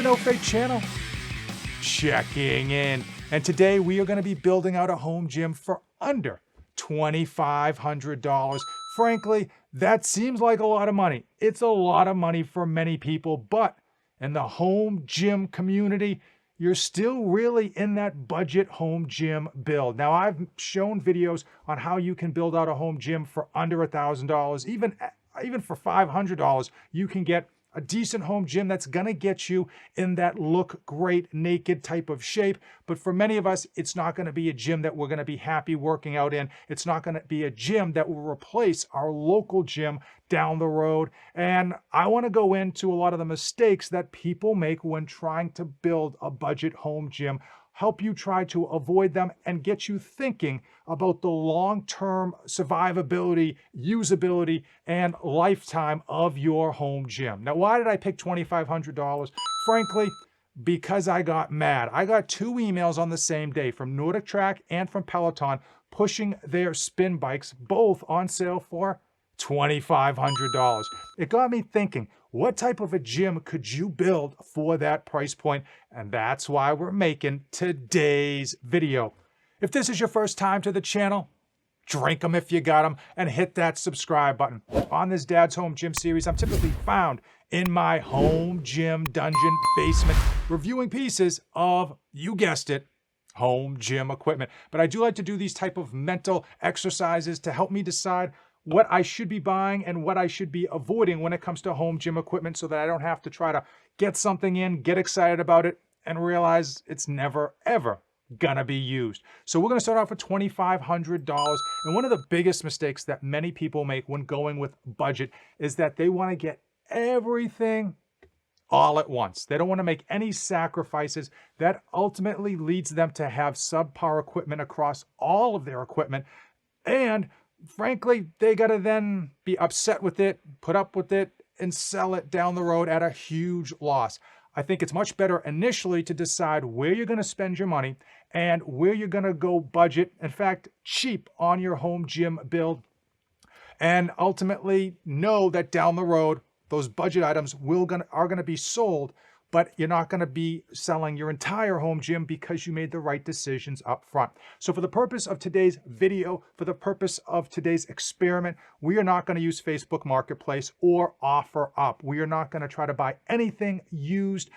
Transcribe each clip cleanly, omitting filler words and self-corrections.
the No Fake channel. Checking in. And today we are going to be building out a home gym for under $2,500. Frankly, that seems like a lot of money. It's a lot of money for many people, but in the home gym community, you're still really in that budget home gym build. Now, I've shown videos on how you can build out a home gym for under $1,000. Even for $500, you can get a decent home gym that's gonna get you in that look great naked type of shape. But for many of us, it's not gonna be a gym that we're gonna be happy working out in. It's not gonna be a gym that will replace our local gym down the road. And I wanna go into a lot of the mistakes that people make when trying to build a budget home gym, help you try to avoid them and get you thinking about the long-term survivability, usability, and lifetime of your home gym. Now, why did I pick $2,500? Frankly, because I got mad. I got 2 emails on the same day from Nordic Track and from Peloton pushing their spin bikes, both on sale for $2,500. It got me thinking, what type of a gym could you build for that price point? And that's why we're making today's video. If this is your first time to the channel, drink them if you got them and hit that subscribe button. On this Dad's Home Gym series, I'm typically found in my home gym dungeon basement reviewing pieces of, you guessed it, home gym equipment. But I do like to do these type of mental exercises to help me decide what I should be buying and what I should be avoiding when it comes to home gym equipment so that I don't have to try to get something in, get excited about it, and realize it's never, ever gonna be used. So we're gonna start off with $2,500. And one of the biggest mistakes that many people make when going with budget is that they wanna get everything all at once. They don't wanna make any sacrifices. That ultimately leads them to have subpar equipment across all of their equipment. And frankly, they gotta then be upset with it, put up with it, and sell it down the road at a huge loss. I think it's much better initially to decide where you're gonna spend your money and where you're gonna go budget, in fact, cheap on your home gym build, and ultimately know that down the road, those budget items are gonna be sold, but you're not gonna be selling your entire home gym because you made the right decisions up front. So for the purpose of today's video, for the purpose of today's experiment, we are not gonna use Facebook Marketplace or OfferUp. We are not gonna try to buy anything used,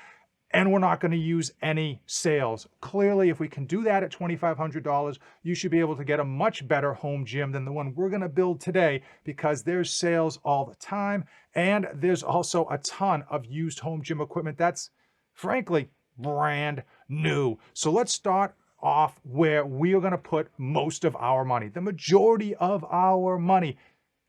and we're not gonna use any sales. Clearly, if we can do that at $2,500, you should be able to get a much better home gym than the one we're gonna build today because there's sales all the time, and there's also a ton of used home gym equipment that's, frankly, brand new. So let's start off where we are gonna put most of our money, the majority of our money,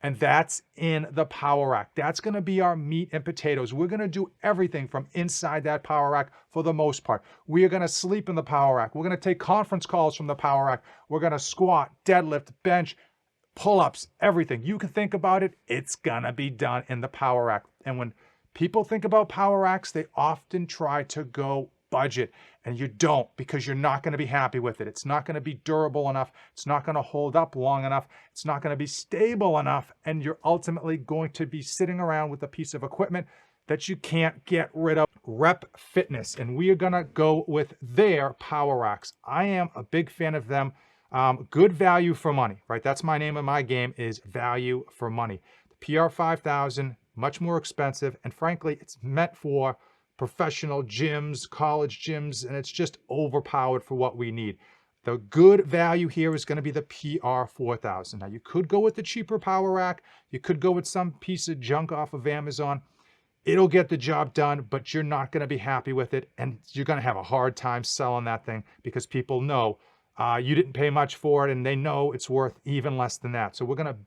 and that's in the power rack. That's gonna be our meat and potatoes. We're gonna do everything from inside that power rack for the most part. We are gonna sleep in the power rack. We're gonna take conference calls from the power rack. We're gonna squat, deadlift, bench, pull-ups, everything. You can think about it, it's gonna be done in the power rack. And when people think about power racks, they often try to go budget, and you don't, because you're not gonna be happy with it. It's not gonna be durable enough. It's not gonna hold up long enough. It's not gonna be stable enough, and you're ultimately going to be sitting around with a piece of equipment that you can't get rid of. Rep Fitness, and we are gonna go with their power racks. I am a big fan of them. Good value for money, right? That's my name of my game, is value for money. The PR5000, much more expensive, and frankly, it's meant for professional gyms, college gyms, and it's just overpowered for what we need. The good value here is going to be the PR4000. Now, you could go with the cheaper power rack. You could go with some piece of junk off of Amazon. It'll get the job done, but you're not going to be happy with it, and you're going to have a hard time selling that thing because people know you didn't pay much for it, and they know it's worth even less than that. So we're going to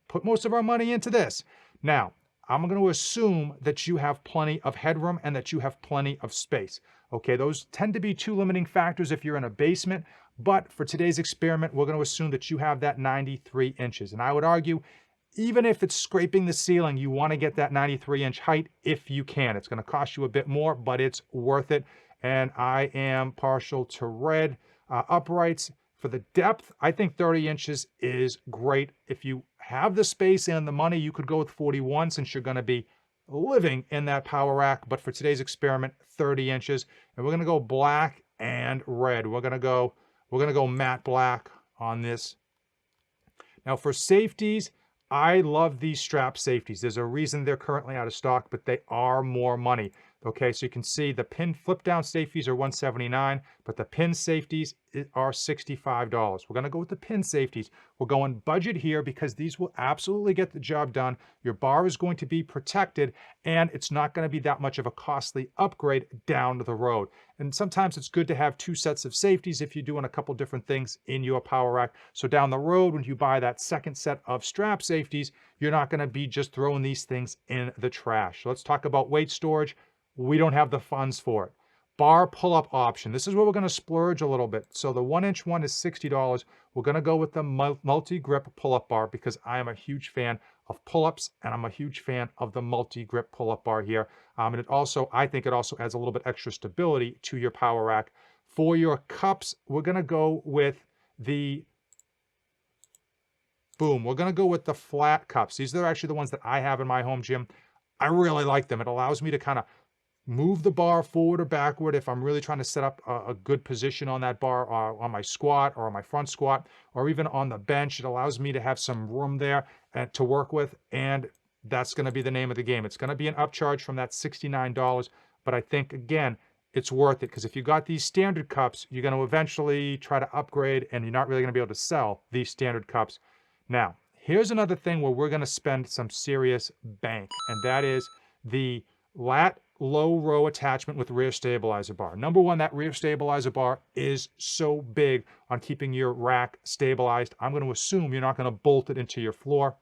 put most of our money into this. Now, I'm going to assume that you have plenty of headroom and that you have plenty of space. Okay, those tend to be 2 limiting factors if you're in a basement, but for today's experiment, we're going to assume that you have that 93 inches. And I would argue, even if it's scraping the ceiling, you want to get that 93-inch height if you can. It's going to cost you a bit more, but it's worth it. And I am partial to red uprights. For the depth, I think 30 inches is great. If you have the space and the money, you could go with 41 since you're going to be living in that power rack, but for today's experiment, 30 inches. And we're gonna go black and red. We're gonna go matte black on this. Now for safeties, I love these strap safeties. There's a reason they're currently out of stock, but they are more money. Okay, so you can see the pin flip down safeties are $179, but the pin safeties are $65. We're gonna go with the pin safeties. We're going budget here because these will absolutely get the job done. Your bar is going to be protected and it's not gonna be that much of a costly upgrade down the road. And sometimes it's good to have two sets of safeties if you're doing a couple different things in your power rack. So down the road, when you buy that second set of strap safeties, you're not gonna be just throwing these things in the trash. So let's talk about weight storage. We don't have the funds for it. Bar pull-up option. This is where we're going to splurge a little bit. So the 1-inch one is $60. We're going to go with the multi-grip pull-up bar because I am a huge fan of pull-ups and I'm a huge fan of the multi-grip pull-up bar here. And it also, I think it also adds a little bit extra stability to your power rack. For your cups, we're going to go with the we're going to go with the flat cups. These are actually the ones that I have in my home gym. I really like them. It allows me to kind of move the bar forward or backward if I'm really trying to set up a good position on that bar, or on my squat or on my front squat, or even on the bench. It allows me to have some room there to work with, and that's going to be the name of the game. It's going to be an upcharge from that $69, but I think, again, it's worth it because if you got these standard cups, you're going to eventually try to upgrade and you're not really going to be able to sell these standard cups. Now, here's another thing where we're going to spend some serious bank, and that is the lat low row attachment with rear stabilizer bar. Number one, that rear stabilizer bar is so big on keeping your rack stabilized. I'm going to assume you're not going to bolt it into your floor.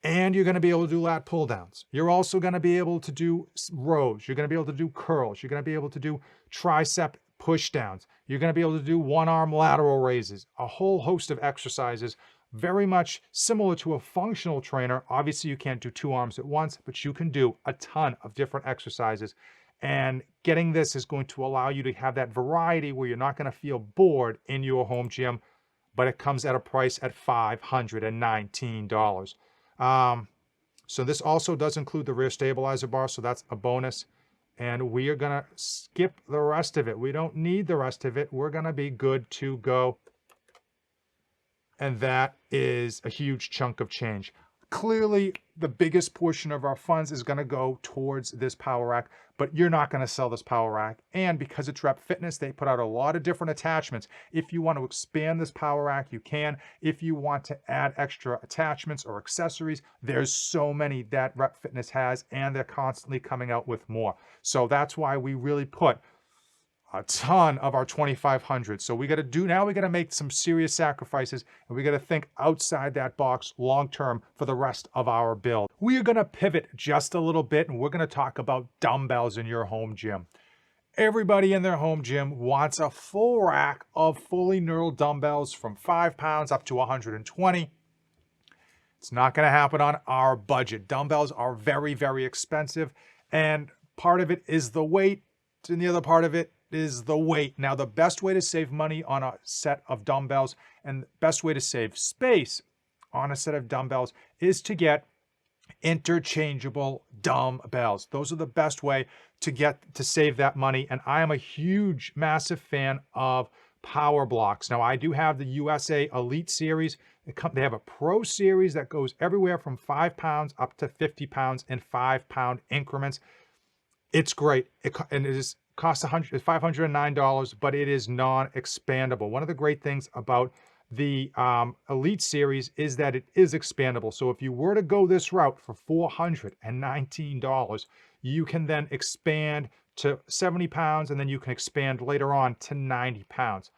And you're going to be able to do lat pull downs. You're also going to be able to do rows. You're going to be able to do curls. You're going to be able to do tricep push downs. You're going to be able to do one arm lateral raises, a whole host of exercises very much similar to a functional trainer. Obviously, you can't do two arms at once, but you can do a ton of different exercises. And getting this is going to allow you to have that variety where you're not going to feel bored in your home gym, but it comes at a price at $519. So this also does include the rear stabilizer bar, so that's a bonus. And we are going to skip the rest of it. We don't need the rest of it. We're going to be good to go. And that is a huge chunk of change. Clearly, the biggest portion of our funds is going to go towards this power rack, but you're not going to sell this power rack. And because it's Rep Fitness, they put out a lot of different attachments. If you want to expand this power rack, you can. If you want to add extra attachments or accessories, there's so many that Rep Fitness has, and they're constantly coming out with more. So that's why we really put a ton of our 2,500. So we got to make some serious sacrifices, and we got to think outside that box long-term for the rest of our build. We are going to pivot just a little bit, and we're going to talk about dumbbells in your home gym. Everybody in their home gym wants a full rack of fully knurled dumbbells from 5 pounds up to 120. It's not going to happen on our budget. Dumbbells are very, very expensive, and part of it is the weight, and the other part of it is the weight. Now, the best way to save money on a set of dumbbells and the best way to save space on a set of dumbbells is to get interchangeable dumbbells. Those are the best way to save that money. And I am a huge, massive fan of power blocks. Now, I do have the USA Elite Series. They have a Pro Series that goes everywhere from 5 pounds up to 50 pounds in 5-pound increments. It's great. And it costs $509, but it is non-expandable. One of the great things about the Elite Series is that it is expandable. So if you were to go this route for $419, you can then expand to 70 pounds, and then you can expand later on to 90 pounds.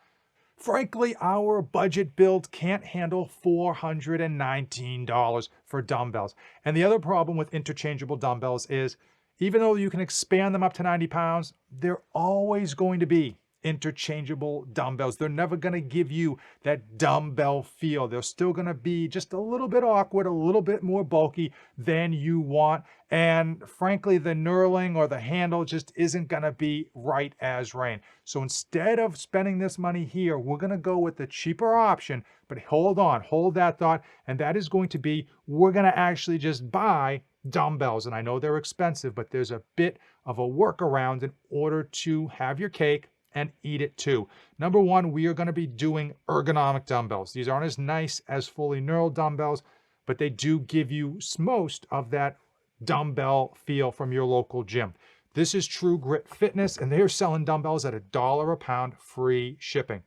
Frankly, our budget build can't handle $419 for dumbbells. And the other problem with interchangeable dumbbells is, even though you can expand them up to 90 pounds, they're always going to be interchangeable dumbbells. They're never going to give you that dumbbell feel. They're still going to be just a little bit awkward, a little bit more bulky than you want. And frankly, the knurling or the handle just isn't going to be right as rain. So instead of spending this money here, we're going to go with the cheaper option. But hold on, hold that thought. And that is going to be, we're going to actually just buy dumbbells. And I know they're expensive, but there's a bit of a workaround in order to have your cake and eat it too. Number one, we are going to be doing ergonomic dumbbells. These aren't as nice as fully knurled dumbbells, but they do give you most of that dumbbell feel from your local gym. This is True Grit Fitness, and they're selling dumbbells at $1 a pound, free shipping.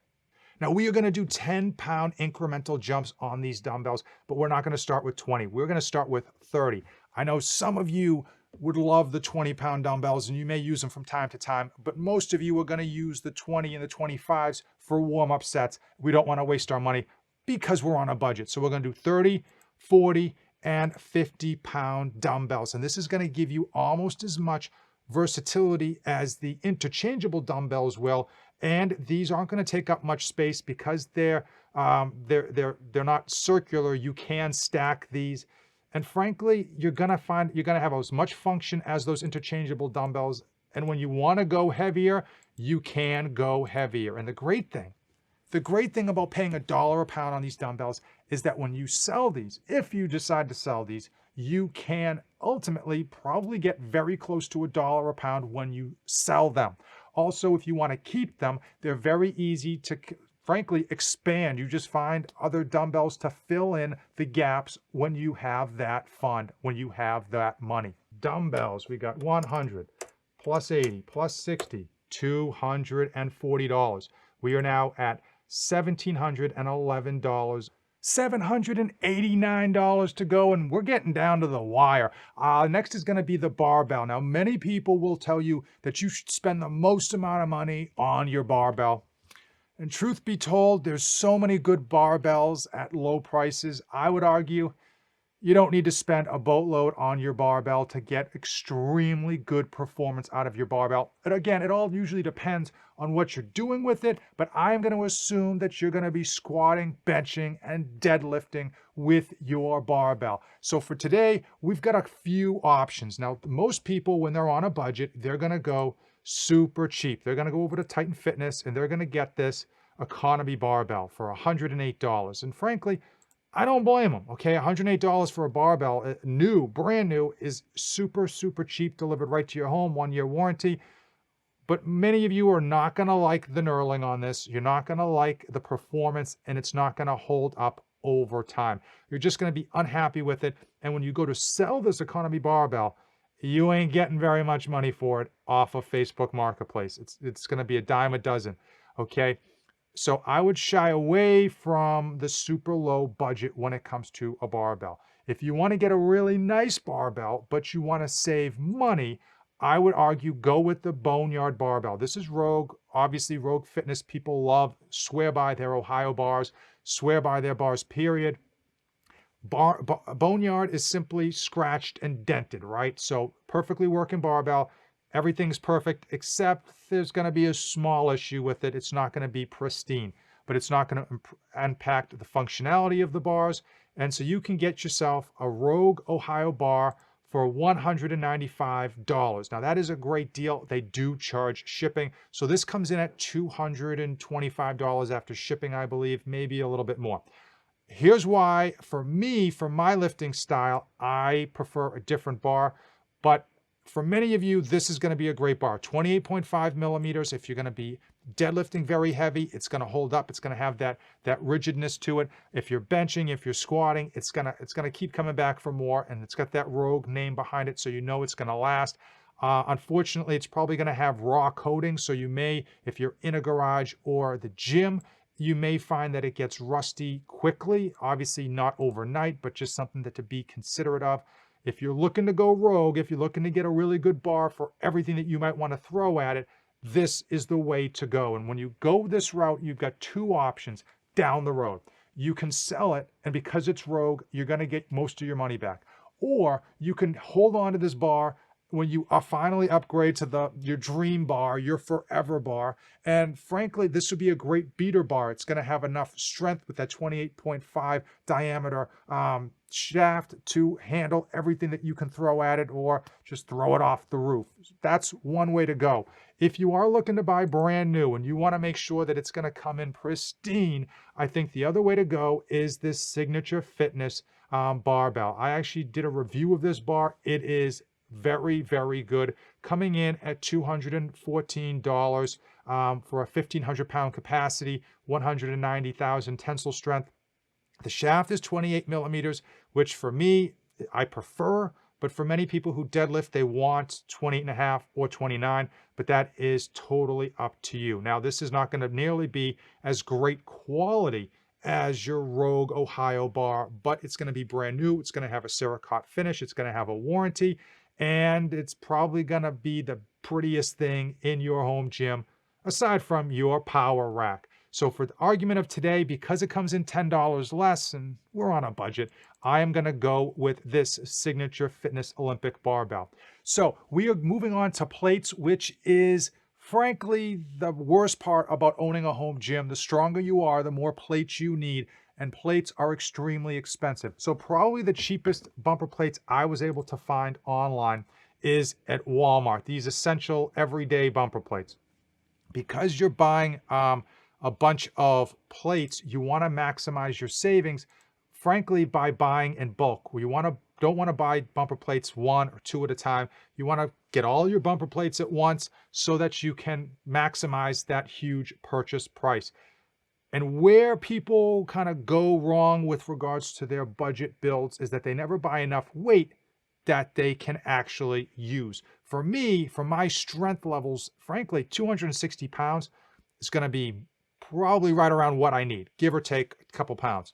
Now, we are going to do 10-pound incremental jumps on these dumbbells, but we're not going to start with 20. We're going to start with 30. I know some of you would love the 20-pound dumbbells, and you may use them from time to time, but most of you are going to use the 20 and the 25s for warm-up sets. We don't want to waste our money because we're on a budget. So we're going to do 30, 40, and 50-pound dumbbells. And this is going to give you almost as much versatility as the interchangeable dumbbells will. And these aren't going to take up much space because they're not circular. You can stack these. And frankly, you're going to have as much function as those interchangeable dumbbells. And when you want to go heavier, you can go heavier. And the great thing about paying $1 a pound on these dumbbells is that when you sell these, if you decide to sell these, you can ultimately probably get very close to $1 a pound when you sell them. Also, if you want to keep them, they're very easy to, frankly, expand. You just find other dumbbells to fill in the gaps when you have that fund, when you have that money. Dumbbells, we got 100, plus 80, plus 60, $240. We are now at $1,711. $789 to go, and we're getting down to the wire. Next is going to be the barbell. Now, many people will tell you that you should spend the most amount of money on your barbell. And truth be told, there's so many good barbells at low prices. I would argue you don't need to spend a boatload on your barbell to get extremely good performance out of your barbell. And again, it all usually depends on what you're doing with it, but I'm going to assume that you're going to be squatting, benching, and deadlifting with your barbell. So for today, we've got a few options. Now, most people, when they're on a budget, they're going to go super cheap. They're going to go over to Titan Fitness, and they're going to get this economy barbell for $108. And frankly, I don't blame them, okay? $108 for a barbell, brand new, is super cheap, delivered right to your home, 1-year warranty. But many of you are not going to like the knurling on this. You're not going to like the performance, and it's not going to hold up over time. You're just going to be unhappy with it. And when you go to sell this economy barbell, you ain't getting very much money for it off of Facebook Marketplace. It's going to be a dime a dozen, okay? So I would shy away from the super low budget when it comes to a barbell. If you want to get a really nice barbell, but you want to save money, I would argue go with the Boneyard barbell. This is Rogue. Obviously, Rogue Fitness people love, swear by their Ohio bars, swear by their bars, period. Boneyard is simply scratched and dented, right? So perfectly working barbell. Everything's perfect, except there's going to be a small issue with it. It's not going to be pristine, but it's not going to impact the functionality of the bars. And so you can get yourself a Rogue Ohio bar for $195. Now, that is a great deal. They do charge shipping. So this comes in at $225 after shipping, I believe, maybe a little bit more. Here's why, for me, for my lifting style, I prefer a different bar. But for many of you, this is going to be a great bar. 28.5 millimeters. If you're going to be deadlifting very heavy, it's going to hold up. It's going to have that rigidness to it. If you're benching, if you're squatting, it's going to keep coming back for more, and it's got that Rogue name behind it, so you know it's going to last. Unfortunately, it's probably going to have raw coating, so you may, if you're in a garage or the gym, you may find that it gets rusty quickly. Obviously not overnight, but just something to be considerate of. If you're looking to go rogue, if you're looking to get a really good bar for everything that you might want to throw at it, this is the way to go. And when you go this route, you've got two options down the road. You can sell it, and because it's rogue, you're going to get most of your money back. Or you can hold on to this bar when you finally upgrade to your dream bar, your forever bar. And frankly, this would be a great beater bar. It's going to have enough strength with that 28.5 diameter shaft to handle everything that you can throw at it, or just throw it off the roof. That's one way to go. If you are looking to buy brand new and you want to make sure that it's going to come in pristine, I think the other way to go is this Signature Fitness barbell. I actually did a review of this bar. It is very, very good, coming in at $214 for a 1,500 pound capacity, 190,000 tensile strength. The shaft is 28 millimeters, which for me, I prefer, but for many people who deadlift, they want 28.5 or 29, but that is totally up to you. Now, this is not going to nearly be as great quality as your Rogue Ohio bar, but it's going to be brand new. It's going to have a Cerakote finish. It's going to have a warranty, and it's probably going to be the prettiest thing in your home gym, aside from your power rack. So for the argument of today, because it comes in $10 less and we're on a budget, I am going to go with this Signature Fitness Olympic barbell. So we are moving on to plates, which is frankly the worst part about owning a home gym. The stronger you are, the more plates you need, and plates are extremely expensive. So probably the cheapest bumper plates I was able to find online is at Walmart, these essential everyday bumper plates. Because you're buying a bunch of plates, you want to maximize your savings, frankly, by buying in bulk. You don't want to buy bumper plates one or two at a time. You want to get all your bumper plates at once so that you can maximize that huge purchase price. And where people kind of go wrong with regards to their budget builds is that they never buy enough weight that they can actually use. For me, for my strength levels, frankly, 260 pounds is going to be probably right around what I need, give or take a couple pounds.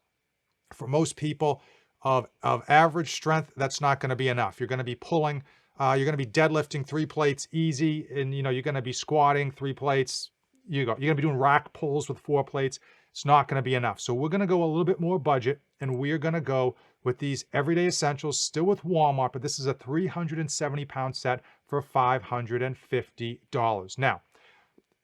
For most people of average strength, that's not going to be enough. You're going to be pulling, you're going to be deadlifting 3 plates easy, and you're going to be squatting 3 plates. You're going to be doing rack pulls with 4 plates. It's not going to be enough. So we're going to go a little bit more budget, and we're going to go with these everyday essentials, still with Walmart, but this is a 370 pound set for $550. Now,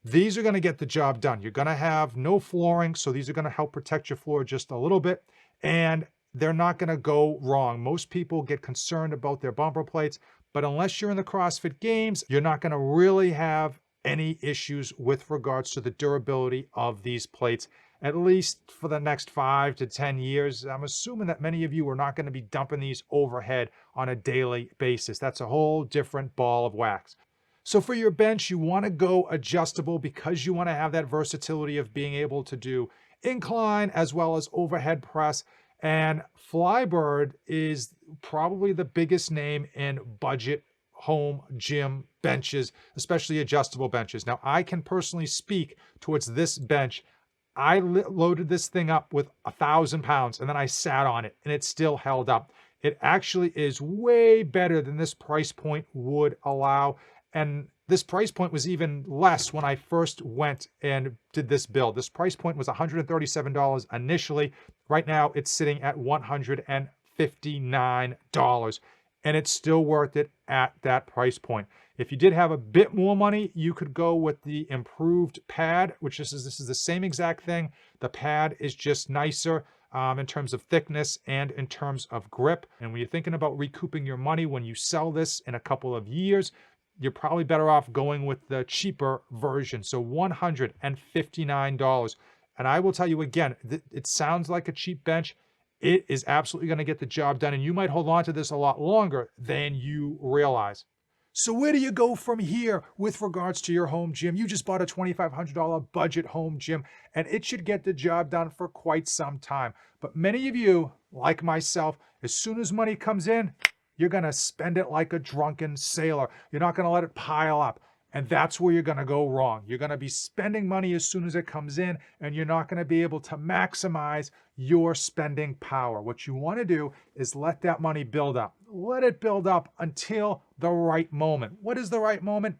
these are going to get the job done. You're going to have no flooring, so these are going to help protect your floor just a little bit, and they're not going to go wrong. Most people get concerned about their bumper plates, but unless you're in the CrossFit Games, you're not going to really have any issues with regards to the durability of these plates, at least for the next 5 to 10 years. I'm assuming that many of you are not going to be dumping these overhead on a daily basis. That's a whole different ball of wax. So for your bench, you want to go adjustable because you want to have that versatility of being able to do incline as well as overhead press. And Flybird is probably the biggest name in budget home gym benches, especially adjustable benches. Now, I can personally speak towards this bench. I loaded this thing up with 1,000 pounds and then I sat on it and it still held up. It actually is way better than this price point would allow. And this price point was even less when I first went and did this build. This price point was $137 initially. Right now, it's sitting at $159, and it's still worth it at that price point. If you did have a bit more money, you could go with the improved pad, which this is the same exact thing. The pad is just nicer in terms of thickness and in terms of grip. And when you're thinking about recouping your money when you sell this in a couple of years, you're probably better off going with the cheaper version. So $159. And I will tell you again, it sounds like a cheap bench. It is absolutely going to get the job done. And you might hold on to this a lot longer than you realize. So where do you go from here with regards to your home gym? You just bought a $2,500 budget home gym, and it should get the job done for quite some time. But many of you, like myself, as soon as money comes in, you're going to spend it like a drunken sailor. You're not going to let it pile up. And that's where you're going to go wrong. You're going to be spending money as soon as it comes in, and you're not going to be able to maximize your spending power. What you want to do is let that money build up. Let it build up until the right moment. What is the right moment?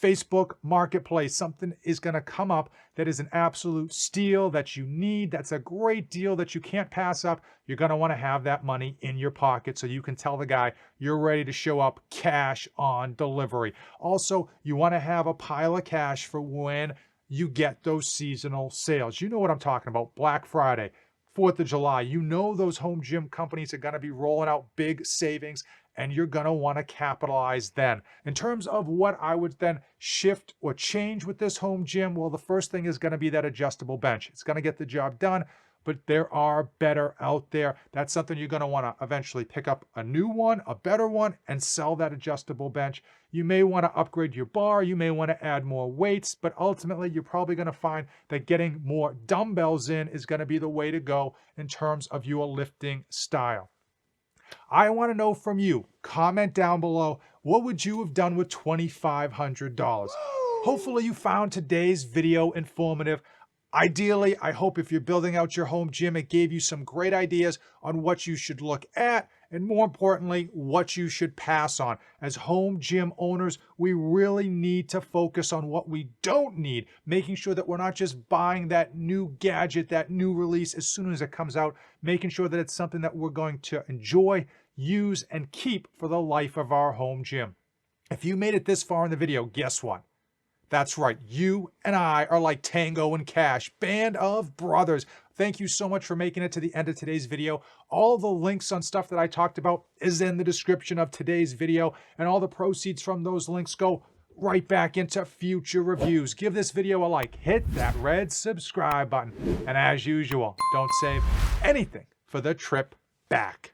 Facebook Marketplace. Something is going to come up that is an absolute steal that you need. That's a great deal that you can't pass up. You're going to want to have that money in your pocket so you can tell the guy you're ready to show up cash on delivery. Also, you want to have a pile of cash for when you get those seasonal sales. You know what I'm talking about. Black Friday, 4th of July. You know those home gym companies are going to be rolling out big savings, and you're going to want to capitalize then. In terms of what I would then shift or change with this home gym, well, the first thing is going to be that adjustable bench. It's going to get the job done, but there are better out there. That's something you're going to want to eventually pick up a new one, a better one, and sell that adjustable bench. You may want to upgrade your bar. You may want to add more weights, but ultimately you're probably going to find that getting more dumbbells in is going to be the way to go in terms of your lifting style. I want to know from you. Comment down below, what would you have done with $2,500? Hopefully you found today's video informative. Ideally, I hope if you're building out your home gym, it gave you some great ideas on what you should look at, and more importantly, what you should pass on. As home gym owners, we really need to focus on what we don't need, making sure that we're not just buying that new gadget, that new release as soon as it comes out, making sure that it's something that we're going to enjoy, use, and keep for the life of our home gym. If you made it this far in the video, guess what? That's right, you and I are like Tango and Cash, band of brothers. Thank you so much for making it to the end of today's video. All the links on stuff that I talked about is in the description of today's video, and all the proceeds from those links go right back into future reviews. Give this video a like, hit that red subscribe button, and as usual, don't save anything for the trip back.